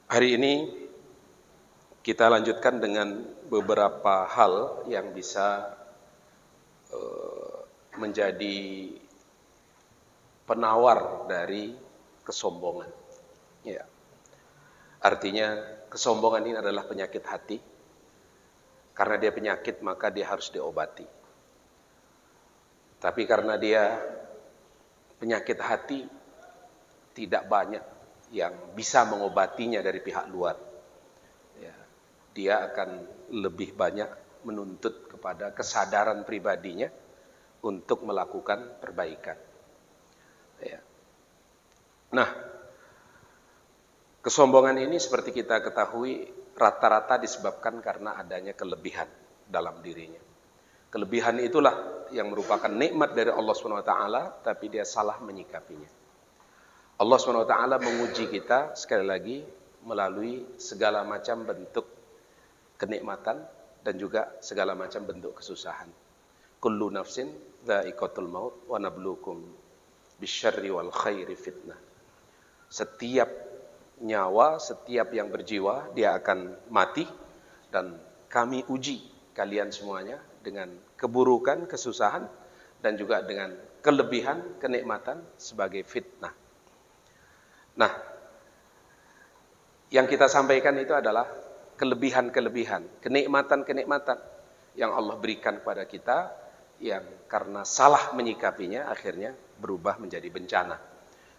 Hari ini kita lanjutkan dengan beberapa hal yang bisa menjadi penawar dari kesombongan. Ya. Artinya kesombongan ini adalah penyakit hati. Karena dia penyakit maka dia harus diobati. Tapi karena dia penyakit hati, tidak banyak yang bisa mengobatinya dari pihak luar. Ya, dia akan lebih banyak menuntut kepada kesadaran pribadinya untuk melakukan perbaikan. Ya. Nah, kesombongan ini seperti kita ketahui rata-rata disebabkan karena adanya kelebihan dalam dirinya. Kelebihan itulah yang merupakan nikmat dari Allah SWT, tapi dia salah menyikapinya. Allah SWT menguji kita sekali lagi melalui segala macam bentuk kenikmatan dan juga segala macam bentuk kesusahan. Kullu nafsin dha'iqatul maut wa nabluukum bisyarri wal khairi fitnah. Setiap nyawa, setiap yang berjiwa, dia akan mati dan kami uji kalian semuanya dengan keburukan, kesusahan dan juga dengan kelebihan, kenikmatan sebagai fitnah. Nah, yang kita sampaikan itu adalah kelebihan-kelebihan, kenikmatan-kenikmatan yang Allah berikan kepada kita yang karena salah menyikapinya akhirnya berubah menjadi bencana.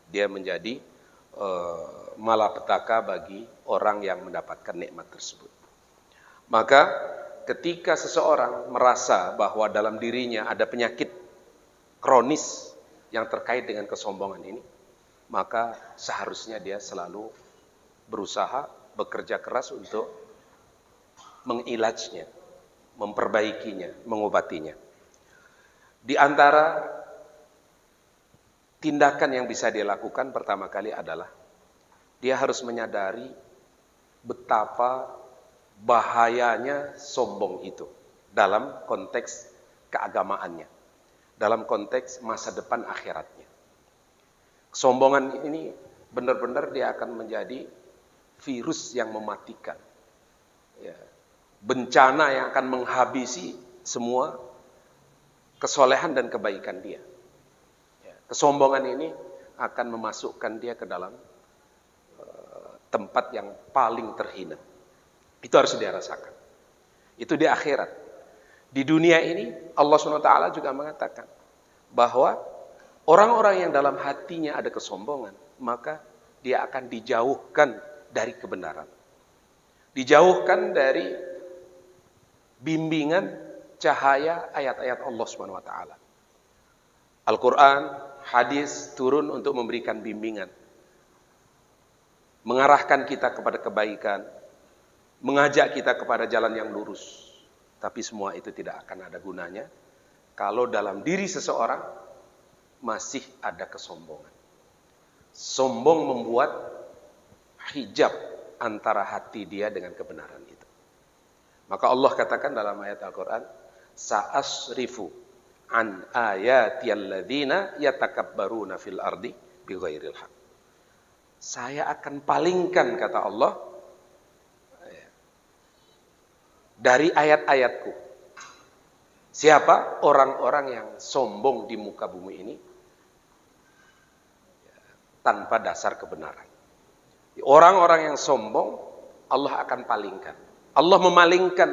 Dia menjadi malapetaka bagi orang yang mendapatkan nikmat tersebut. Maka ketika seseorang merasa bahwa dalam dirinya ada penyakit kronis yang terkait dengan kesombongan ini, maka seharusnya dia selalu berusaha bekerja keras untuk mengilajnya, memperbaikinya, mengobatinya. Di antara tindakan yang bisa dia lakukan pertama kali adalah dia harus menyadari betapa bahayanya sombong itu dalam konteks keagamaannya, dalam konteks masa depan akhiratnya. Kesombongan ini benar-benar dia akan menjadi virus yang mematikan, ya, bencana yang akan menghabisi semua kesolehan dan kebaikan dia. Kesombongan ini akan memasukkan dia ke dalam tempat yang paling terhina. Itu harus dia rasakan. Itu di akhirat. Di dunia ini Allah SWT juga mengatakan bahwa orang-orang yang dalam hatinya ada kesombongan, maka dia akan dijauhkan dari kebenaran. Dijauhkan dari bimbingan cahaya ayat-ayat Allah SWT. Al-Quran, hadis turun untuk memberikan bimbingan, mengarahkan kita kepada kebaikan, mengajak kita kepada jalan yang lurus. Tapi semua itu tidak akan ada gunanya kalau dalam diri seseorang masih ada kesombongan. Sombong membuat hijab antara hati dia dengan kebenaran itu. Maka Allah katakan dalam ayat Al-Quran, sa'asrifu an ayatiyalladzina yatakabbaruna fil ardi bighairil haq. Saya akan palingkan, kata Allah, dari ayat-ayatku. Siapa? Orang-orang yang sombong di muka bumi ini tanpa dasar kebenaran. Orang-orang yang sombong Allah akan palingkan. Allah memalingkan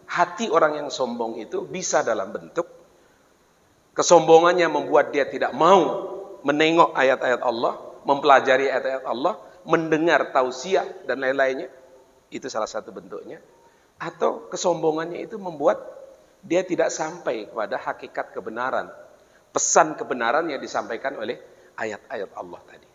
hati orang yang sombong itu bisa dalam bentuk kesombongannya membuat dia tidak mau menengok ayat-ayat Allah, mempelajari ayat-ayat Allah, mendengar tausiah dan lain-lainnya. Itu salah satu bentuknya. Atau kesombongannya itu membuat dia tidak sampai kepada hakikat kebenaran, pesan kebenaran yang disampaikan oleh ayat-ayat Allah tadi.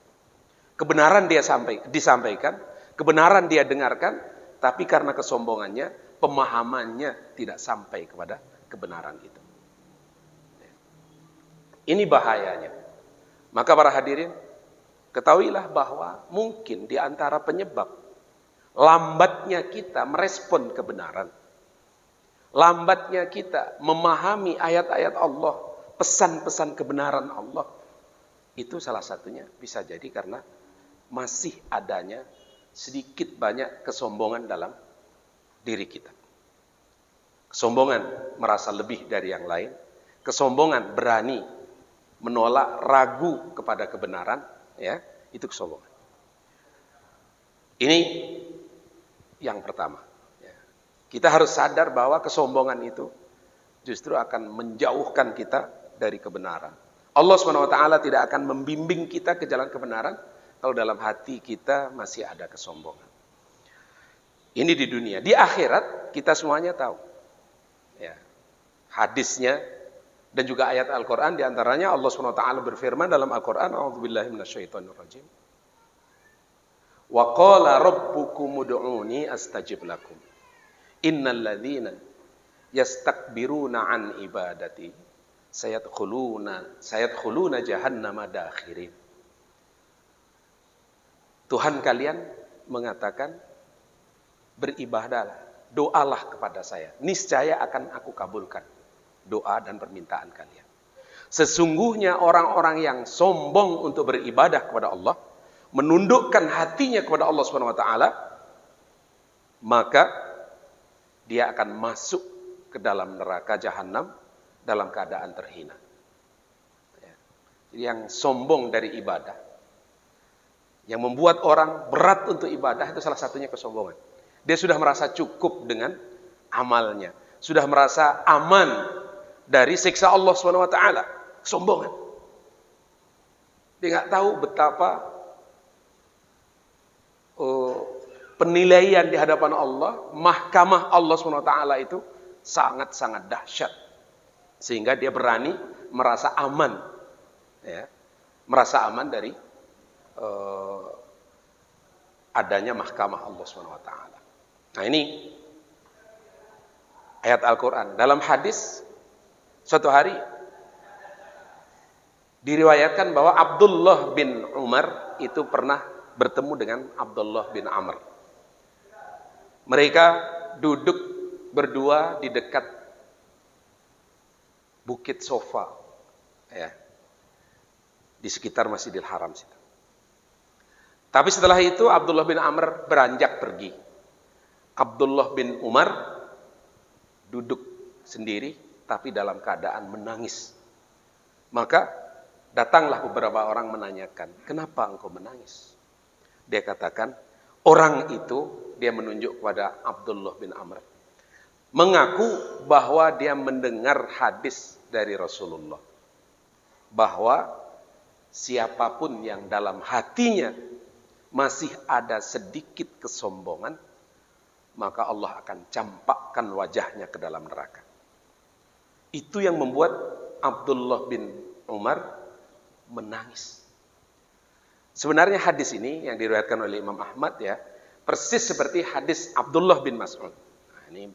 Kebenaran dia disampaikan, kebenaran dia dengarkan, tapi karena kesombongannya, pemahamannya tidak sampai kepada kebenaran itu. Ini bahayanya. Maka para hadirin, ketahuilah bahwa mungkin di antara penyebab lambatnya kita merespon kebenaran, lambatnya kita memahami ayat-ayat Allah, pesan-pesan kebenaran Allah, itu salah satunya bisa jadi karena masih adanya sedikit banyak kesombongan dalam diri kita. Kesombongan merasa lebih dari yang lain, kesombongan berani menolak, ragu kepada kebenaran, ya, itu kesombongan. Ini yang pertama. Ya. Kita harus sadar bahwa kesombongan itu justru akan menjauhkan kita dari kebenaran. Allah SWT tidak akan membimbing kita ke jalan kebenaran kalau dalam hati kita masih ada kesombongan. Ini di dunia. Di akhirat kita semuanya tahu. Ya. Hadisnya dan juga ayat Al-Quran, diantaranya Allah SWT berfirman dalam Al-Quran, A'udzubillahi minasyaitonirrajim. Wa qala rabbukum ud'uni astajib lakum. Innal ladzina yastakbiruna an ibadati sayadkhuluna jahannama dakhirin. Tuhan kalian mengatakan, beribadahlah, doalah kepada saya, niscaya akan aku kabulkan doa dan permintaan kalian. Sesungguhnya orang-orang yang sombong untuk beribadah kepada Allah, menundukkan hatinya kepada Allah SWT, maka dia akan masuk ke dalam neraka jahanam dalam keadaan terhina. Yang sombong dari ibadah, yang membuat orang berat untuk ibadah, itu salah satunya kesombongan. Dia sudah merasa cukup dengan amalnya, sudah merasa aman dari siksa Allah SWT. Kesombongan. Dia nggak tahu betapa penilaian di hadapan Allah, mahkamah Allah SWT itu sangat-sangat dahsyat. Sehingga dia berani merasa aman, ya, merasa aman dari adanya mahkamah Allah SWT. Nah, ini ayat Al-Quran. Dalam hadis, suatu hari diriwayatkan bahwa Abdullah bin Umar itu pernah bertemu dengan Abdullah bin Amr. Mereka duduk berdua di dekat Bukit Sofa, ya, di sekitar Masjidil Haram situ. Tapi setelah itu Abdullah bin Amr beranjak pergi. Abdullah bin Umar duduk sendiri tapi dalam keadaan menangis. Maka datanglah beberapa orang menanyakan, kenapa engkau menangis? Dia katakan, orang itu, dia menunjuk kepada Abdullah bin Amr, mengaku bahwa dia mendengar hadis dari Rasulullah, bahwa siapapun yang dalam hatinya masih ada sedikit kesombongan, maka Allah akan campakkan wajahnya ke dalam neraka. Itu yang membuat Abdullah bin Umar menangis. Sebenarnya hadis ini yang diriwayatkan oleh Imam Ahmad, ya, persis seperti hadis Abdullah bin Mas'ud. Nah, ini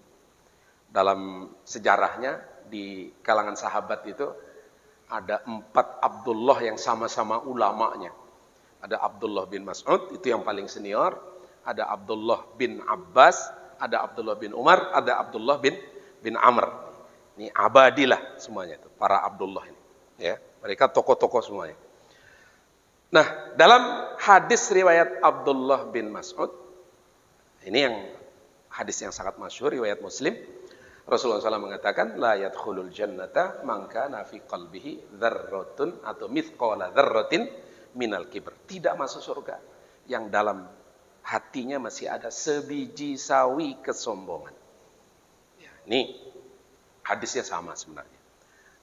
dalam sejarahnya di kalangan sahabat itu ada 4 Abdullah yang sama-sama ulamanya. Ada Abdullah bin Mas'ud, itu yang paling senior. Ada Abdullah bin Abbas, ada Abdullah bin Umar, ada Abdullah bin Amr. Ini abadilah semuanya itu, para Abdullah ini. Ya, mereka tokoh-tokoh semuanya. Nah, dalam hadis riwayat Abdullah bin Mas'ud, ini yang hadis yang sangat masyhur, riwayat Muslim, Rasulullah SAW mengatakan, la yadkhulul jannata man kana fi qalbihi dzarratun atau mithqala dzarratin minal kibr. Tidak masuk surga yang dalam hatinya masih ada sebiji sawi kesombongan. Ya, ini hadisnya sama sebenarnya,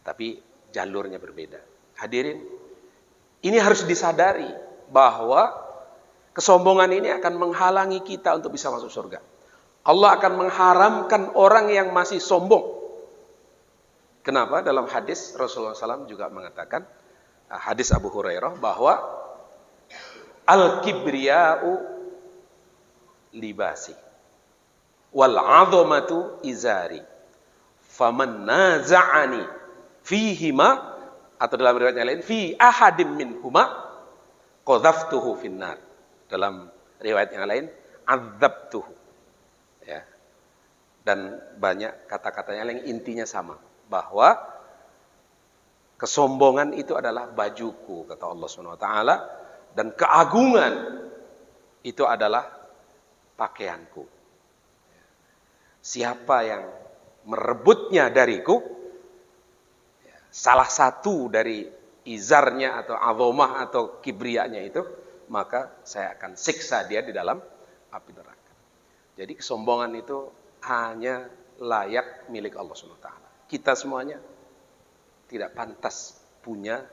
tapi jalurnya berbeda. Hadirin, ini harus disadari bahwa kesombongan ini akan menghalangi kita untuk bisa masuk surga. Allah akan mengharamkan orang yang masih sombong. Kenapa? Dalam hadis Rasulullah SAW juga mengatakan, hadis Abu Hurairah, bahwa al-kibriya'u libasi wal 'azamatu izari faman naza'ani fihima, atau dalam riwayat yang lain, fi ahadim minhuma qadhaftuhu finnar. Dalam riwayat yang lain, adzabtuhu. Ya. Dan banyak kata-katanya yang intinya sama, bahwa kesombongan itu adalah bajuku, kata Allah SWT, dan keagungan itu adalah pakaianku. Siapa yang merebutnya dariku, salah satu dari izarnya atau azomah atau kibriyanya itu, maka saya akan siksa dia di dalam api neraka. Jadi kesombongan itu hanya layak milik Allah SWT. Kita semuanya tidak pantas punya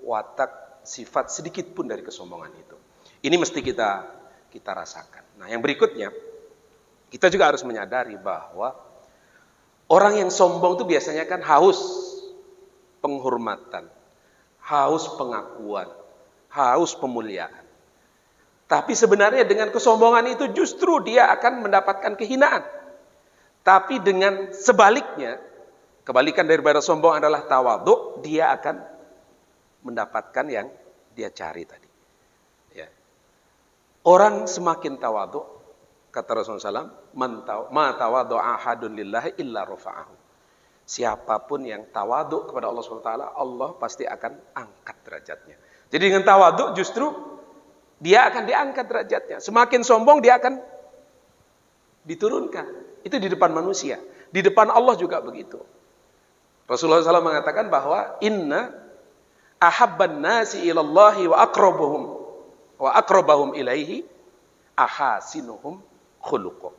watak sifat sedikit pun dari kesombongan itu. Ini mesti kita rasakan. Nah, yang berikutnya, kita juga harus menyadari bahwa orang yang sombong itu biasanya kan haus penghormatan, haus pengakuan, haus pemuliaan. Tapi sebenarnya dengan kesombongan itu justru dia akan mendapatkan kehinaan. Tapi dengan sebaliknya, kebalikan daripada sombong adalah tawadhu, dia akan mendapatkan yang dia cari tadi. Ya. Orang semakin tawadhu, kata Rasulullah SAW, ma tawadhu ahadun lillahi illa rafa'ahu. Siapapun yang tawadhu kepada Allah SWT, Allah pasti akan angkat derajatnya. Jadi dengan tawadhu justru dia akan diangkat derajatnya. Semakin sombong dia akan diturunkan. Itu di depan manusia. Di depan Allah juga begitu. Rasulullah SAW mengatakan bahwa inna ahabban nasi ilallahi wa aqrabahum ilaihi ahasinuhum khuluqah.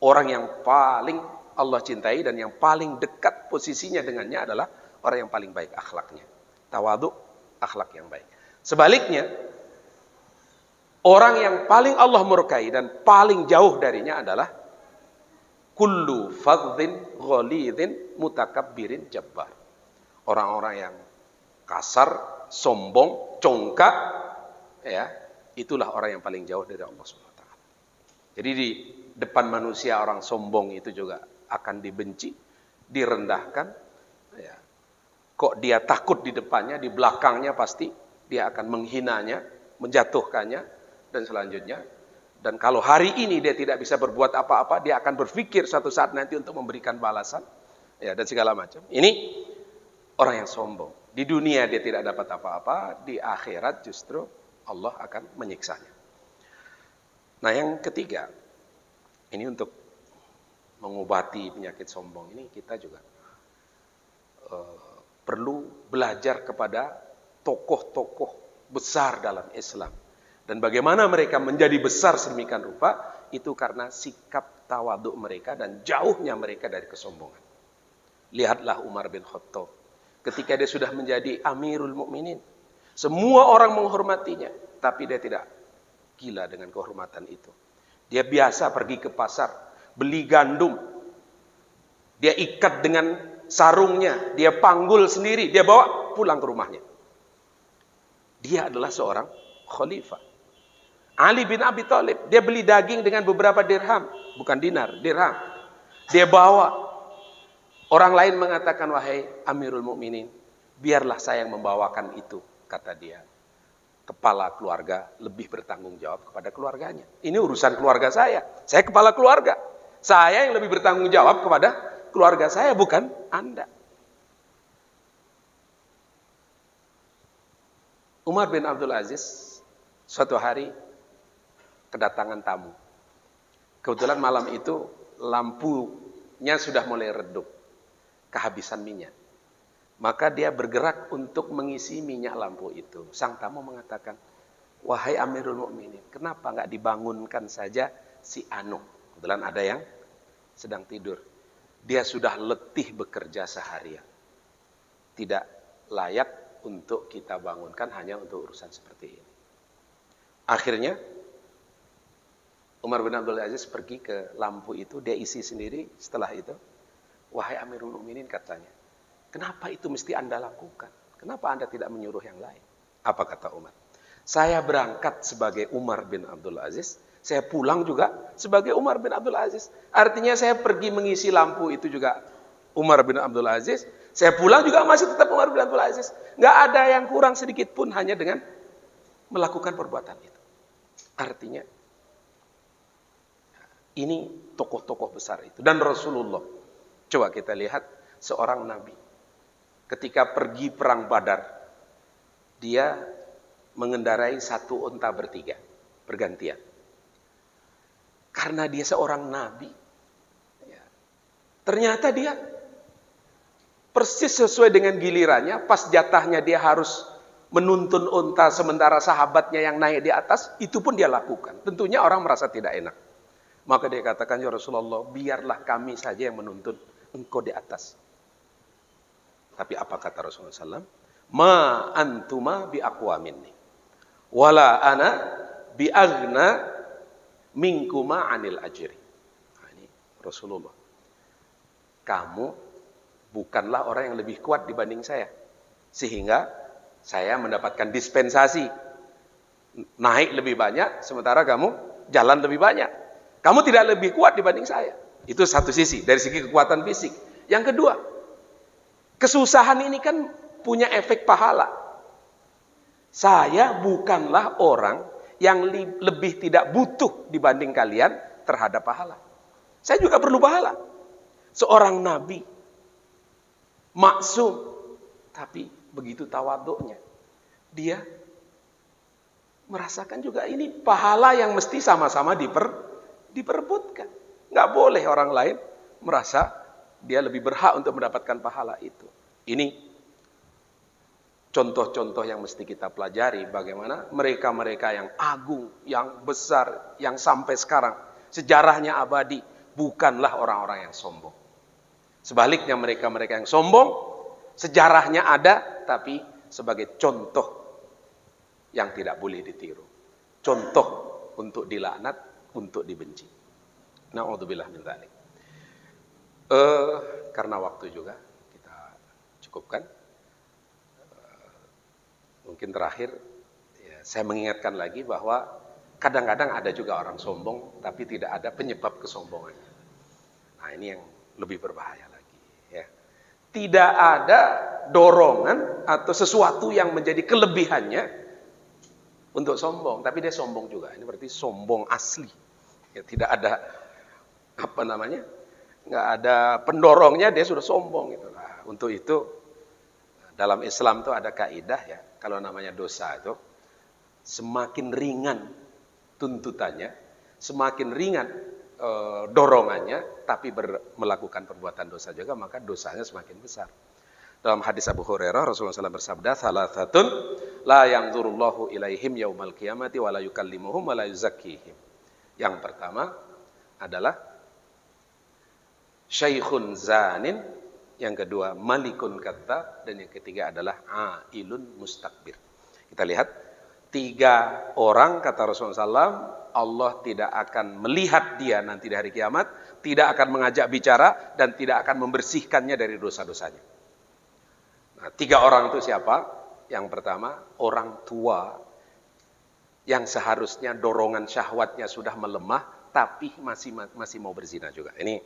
Orang yang paling Allah cintai dan yang paling dekat posisinya dengannya adalah orang yang paling baik akhlaknya. Tawadhu, akhlak yang baik. Sebaliknya, orang yang paling Allah murkai dan paling jauh darinya adalah kullu fadhin ghalidhin mutakabbirin jabbar. Orang-orang yang kasar, sombong, congkak, ya, itulah orang yang paling jauh dari Allah SWT. Jadi di depan manusia orang sombong itu juga akan dibenci, direndahkan. Ya. Kok dia takut di depannya, di belakangnya pasti dia akan menghinanya, menjatuhkannya, dan selanjutnya. Dan kalau hari ini dia tidak bisa berbuat apa-apa, dia akan berpikir suatu saat nanti untuk memberikan balasan, ya, dan segala macam. Ini orang yang sombong. Di dunia dia tidak dapat apa-apa, di akhirat justru Allah akan menyiksanya. Nah, yang ketiga, ini untuk mengobati penyakit sombong ini kita juga perlu belajar kepada tokoh-tokoh besar dalam Islam. Dan bagaimana mereka menjadi besar sedemikian rupa, itu karena sikap tawadhu mereka dan jauhnya mereka dari kesombongan. Lihatlah Umar bin Khattab. Ketika dia sudah menjadi Amirul Mukminin, semua orang menghormatinya, tapi dia tidak gila dengan kehormatan itu. Dia biasa pergi ke pasar, beli gandum, dia ikat dengan sarungnya, dia panggul sendiri, dia bawa pulang ke rumahnya. Dia adalah seorang khalifah. Ali bin Abi Thalib, dia beli daging dengan beberapa dirham, bukan dinar, dirham. Dia bawa. Orang lain mengatakan, wahai Amirul Mukminin, biarlah saya yang membawakan itu, kata dia. Kepala keluarga lebih bertanggung jawab kepada keluarganya. Ini urusan keluarga saya kepala keluarga. Saya yang lebih bertanggung jawab kepada keluarga saya, bukan Anda. Umar bin Abdul Aziz suatu hari kedatangan tamu. Kebetulan malam itu lampunya sudah mulai redup, kehabisan minyak. Maka dia bergerak untuk mengisi minyak lampu itu. Sang tamu mengatakan, wahai Amirul Mukminin, kenapa nggak dibangunkan saja si Anu? Kebetulan ada yang sedang tidur. Dia sudah letih bekerja seharian. Tidak layak untuk kita bangunkan hanya untuk urusan seperti ini. Akhirnya Umar bin Abdul Aziz pergi ke lampu itu, dia isi sendiri. Setelah itu, wahai Amirul Mukminin, katanya, kenapa itu mesti Anda lakukan? Kenapa Anda tidak menyuruh yang lain? Apa kata Umar? Saya berangkat sebagai Umar bin Abdul Aziz, saya pulang juga sebagai Umar bin Abdul Aziz. Artinya saya pergi mengisi lampu itu juga Umar bin Abdul Aziz, saya pulang juga masih tetap Umar bin Abdul Aziz. Nggak ada yang kurang sedikit pun hanya dengan melakukan perbuatan itu. Artinya, ini tokoh-tokoh besar itu. Dan Rasulullah, coba kita lihat seorang Nabi. Ketika pergi perang Badar, dia mengendarai satu unta bertiga, bergantian. karena dia seorang nabi. Ya. Ternyata dia persis sesuai dengan gilirannya, pas jatahnya dia harus menuntun unta sementara sahabatnya yang naik di atas, itu pun dia lakukan. Tentunya orang merasa tidak enak. Maka dia katakan, ya Rasulullah, biarlah kami saja yang menuntun, engkau di atas. Tapi apa kata Rasulullah SAW? Ma antuma bi aqwa minni. Wala ana bi aghna minkuma anil ajri. Nah, ini Rasulullah. Kamu bukanlah orang yang lebih kuat dibanding saya. Sehingga saya mendapatkan dispensasi. Naik lebih banyak, sementara kamu jalan lebih banyak. Kamu tidak lebih kuat dibanding saya. Itu satu sisi, dari segi kekuatan fisik. Yang kedua, kesusahan ini kan punya efek pahala. Saya bukanlah orang yang lebih tidak butuh dibanding kalian terhadap pahala. Saya juga perlu pahala. Seorang nabi, maksum, tapi begitu tawaduknya. Dia merasakan juga ini pahala yang mesti sama-sama diperebutkan. Nggak boleh orang lain merasa dia lebih berhak untuk mendapatkan pahala itu. Ini contoh-contoh yang mesti kita pelajari, bagaimana mereka-mereka yang agung, yang besar, yang sampai sekarang sejarahnya abadi, bukanlah orang-orang yang sombong. Sebaliknya mereka-mereka yang sombong, sejarahnya ada, tapi sebagai contoh yang tidak boleh ditiru. Contoh untuk dilaknat, untuk dibenci. Na'udzubillah min dzalik. Karena waktu juga kita cukupkan. Mungkin terakhir, ya, saya mengingatkan lagi bahwa kadang-kadang ada juga orang sombong, tapi tidak ada penyebab kesombongannya. Nah, ini yang lebih berbahaya lagi. Ya. Tidak ada dorongan atau sesuatu yang menjadi kelebihannya untuk sombong, tapi dia sombong juga. Ini berarti sombong asli. Ya, tidak ada nggak ada pendorongnya, dia sudah sombong. Gitu. Nah, untuk itu dalam Islam itu ada kaidah ya. Kalau namanya dosa itu, semakin ringan tuntutannya, semakin ringan dorongannya, tapi melakukan perbuatan dosa juga, maka dosanya semakin besar. Dalam hadis Abu Hurairah, Rasulullah SAW bersabda, "Salasatun la yanzurullahu ilaihim yaumal qiyamati wa la yukallimuhum wa la yuzakkihim." Yang pertama adalah syaikhun zanin, yang kedua malikun kadzdzab, dan yang ketiga adalah ailun mustakbir. Kita lihat 3 orang kata Rasulullah SAW, Allah tidak akan melihat dia nanti di hari kiamat, tidak akan mengajak bicara, dan tidak akan membersihkannya dari dosa-dosanya. Nah, 3 orang itu siapa? Yang pertama, orang tua yang seharusnya dorongan syahwatnya sudah melemah, tapi masih mau berzina juga. Ini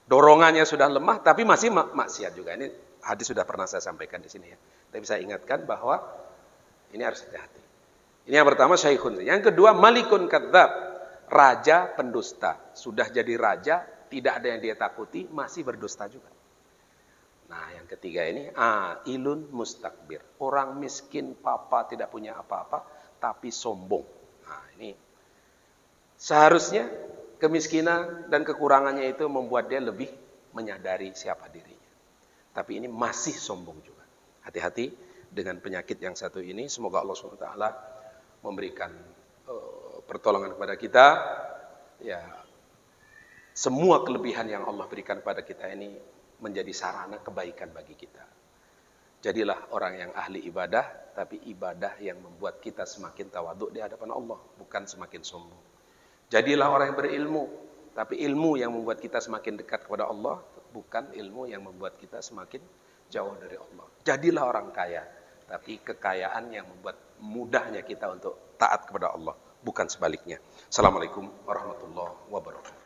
dorongannya sudah lemah, tapi masih maksiat juga. Ini hadis sudah pernah saya sampaikan di sini ya. Tapi saya ingatkan bahwa ini harus hati-hati. Ini yang pertama, syaikhun. Yang kedua, malikun kadzdzab, raja pendusta. Sudah jadi raja, tidak ada yang dia takuti, masih berdusta juga. Nah, yang ketiga ini, ailun mustakbir. Orang miskin, papa, tidak punya apa-apa, tapi sombong. Nah, ini seharusnya kemiskinan dan kekurangannya itu membuat dia lebih menyadari siapa dirinya. Tapi ini masih sombong juga. Hati-hati dengan penyakit yang satu ini. Semoga Allah SWT memberikan pertolongan kepada kita. Ya, semua kelebihan yang Allah berikan kepada kita ini menjadi sarana kebaikan bagi kita. Jadilah orang yang ahli ibadah, tapi ibadah yang membuat kita semakin tawaduk di hadapan Allah, bukan semakin sombong. Jadilah orang yang berilmu, tapi ilmu yang membuat kita semakin dekat kepada Allah, bukan ilmu yang membuat kita semakin jauh dari Allah. Jadilah orang kaya, tapi kekayaan yang membuat mudahnya kita untuk taat kepada Allah, bukan sebaliknya. Assalamualaikum warahmatullahi wabarakatuh.